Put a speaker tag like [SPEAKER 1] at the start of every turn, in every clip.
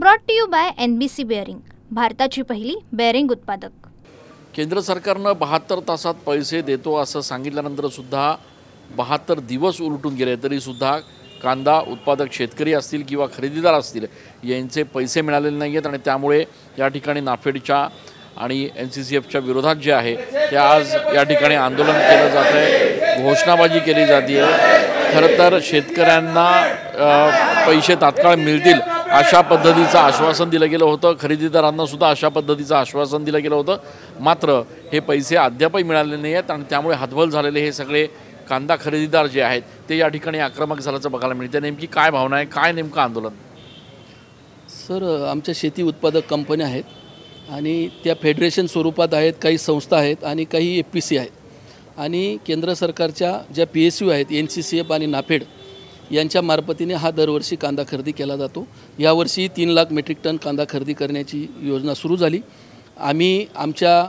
[SPEAKER 1] Brought to you by NBC bearing, भारताची पहिली bearing उत्पादक।
[SPEAKER 2] केंद्र सरकारनं 72 तासात पैसे देतो असं सांगितल्यानंतर सुद्धा 72 दिवस उलटून गेले तरी सुद्धा कांदा उत्पादक शेतकरी असतील किंवा खरेदीदार असतील यांचे पैसे मिळालेले नाही आहेत आणि त्यामुळे या ठिकाणी नाफेडच्या आणि NCCFच्या विरोधात जे आहे ते आज या ठिकाणी आंदोलन केलं जात आहे, घोषणाबाजी केली जाते आहे। खरं तर शेतकऱ्यांना पैसे तात्काळ मिळतील अशा पद्धतीचं आश्वासन दिलं गेलं होतं, खरेदीदारांना सुद्धा अशा पद्धतीचं आश्वासन दिलं गेलं होतं। मात्र हे पैसे अद्यापही मिळाले नाही आहेत आणि त्यामुळे हतबल झालेले हे सगळे कांदा खरेदीदार जे आहेत ते या ठिकाणी आक्रमक झाल्याचं बघायला मिळतं। नेमकी काय भावना आहे, काय नेमकं आंदोलन?
[SPEAKER 3] सर, आमच्या शेती उत्पादक कंपन्या आहेत आणि त्या फेडरेशन स्वरूपात आहेत, काही संस्था आहेत आणि काही FPC आहेत आणि केंद्र सरकारच्या ज्या PSU आहेत NCCF आणि नाफेड यांच्या मार्फतीने हा दरवर्षी कांदा खरेदी केला जातो। यावर्षी 3 लाख मेट्रिक टन कांदा खरेदी करण्याची योजना सुरू झाली। आम्ही आमच्या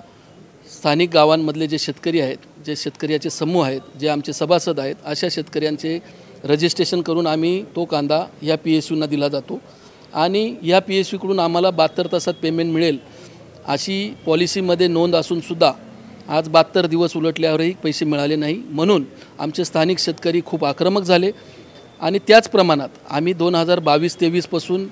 [SPEAKER 3] स्थानिक गावांमधले जे शेतकरी आहेत, जे शेतकऱ्याचे समूह आहेत, जे आमचे सभासद आहेत, अशा शेतकऱ्यांचे रजिस्ट्रेशन करून आम्ही तो कांदा या PSUना दिला जातो आणि या PSUकडून आम्हाला 72 तासात पेमेंट मिळेल अशी पॉलिसीमध्ये नोंद असूनसुद्धा आज 72 दिवस उलटल्यावरही पैसे मिळाले नाही। म्हणून आमचे स्थानिक शेतकरी खूप आक्रमक झाले आणि त्याच प्रमाणात आम्ही 2022-23 पासून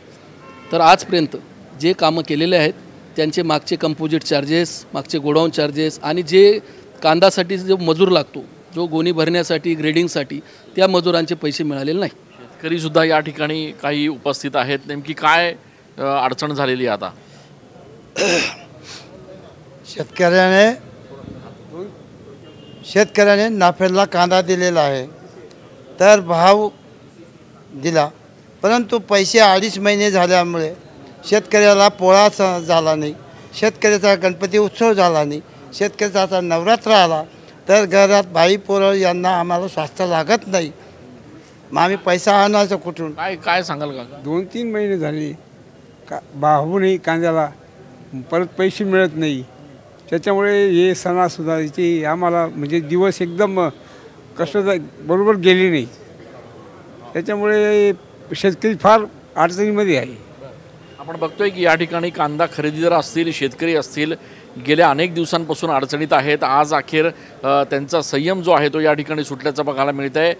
[SPEAKER 3] तर आजपर्यंत जे कामं केलेले आहेत त्यांचे मागचे कंपोजिट चार्जेस, मागचे गोडाऊन चार्जेस आणि जे कांदासाठी जो मजूर लागतो, जो गोणी भरण्यासाठी, ग्रेडिंगसाठी, त्या मजुरांचे पैसे मिळालेले नाही।
[SPEAKER 2] शेतकरीसुद्धा या ठिकाणी काही उपस्थित आहेत, नेमकी काय अडचण झालेली आहे आता?
[SPEAKER 4] शेतकऱ्याने नाफेडला कांदा दिलेला आहे, तर भाव दिला, परंतु पैसे 2.5 महिने झाल्यामुळे शेतकऱ्याला पोळा झाला नाही, शेतकऱ्याचा गणपती उत्सव झाला नाही, शेतकऱ्याचा आता नवरात्र आला तर घरात बाई पोरं यांना आम्हाला स्वास्थ्य लागत नाही, मग आम्ही पैसा आणायचं कुठून?
[SPEAKER 2] काय सांगाल का?
[SPEAKER 5] 2-3 महिने झाले भाव नाही कांद्याला, परत पैसे मिळत नाही, त्याच्यामुळे हे सणासुदाचे आम्हाला म्हणजे दिवस एकदम कष्ट बरोबर गेले नाही, त्याच्यामुळे शेतकरी फार अडचणीमध्ये आहे।
[SPEAKER 2] आपण बघतोय की या ठिकाणी कांदा खरेदीदार असतील, शेतकरी असतील, गेल्या अनेक दिवसांपासून अडचणीत आहेत। आज अखेर त्यांचा संयम जो आहे तो या ठिकाणी सुटल्याचं बघायला मिळत आहे।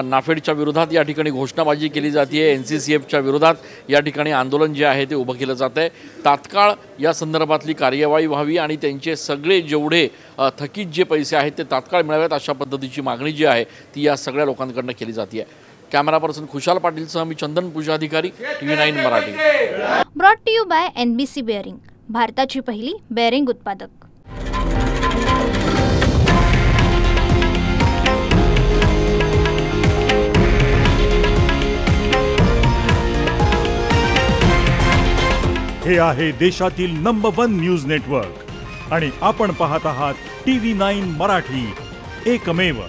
[SPEAKER 2] नाफेडच्या विरोधात या ठिकाणी घोषणाबाजी केली जाते, NCCFच्या विरोधात या ठिकाणी आंदोलन जे आहे ते उभं केलं जात आहे। तात्काळ या संदर्भातली कार्यवाही व्हावी आणि त्यांचे सगळे जेवढे थकीत जे पैसे आहेत ते तात्काळ मिळावेत अशा पद्धतीची मागणी जी आहे ती या सगळ्या लोकांकडून केली जाते आहे। कॅमेरा पर्सन खुशाल पाटीलसह मी Chandan Pujadhikari, TV9 Marathi.
[SPEAKER 1] Brought to you by NBC bearing, भारताची पहिली बेअरिंग उत्पादक।
[SPEAKER 6] हे आहे देशातील नंबर 1 न्यूज नेटवर्क आणि आपण पाहत आहात TV9 मराठी, एकमेव।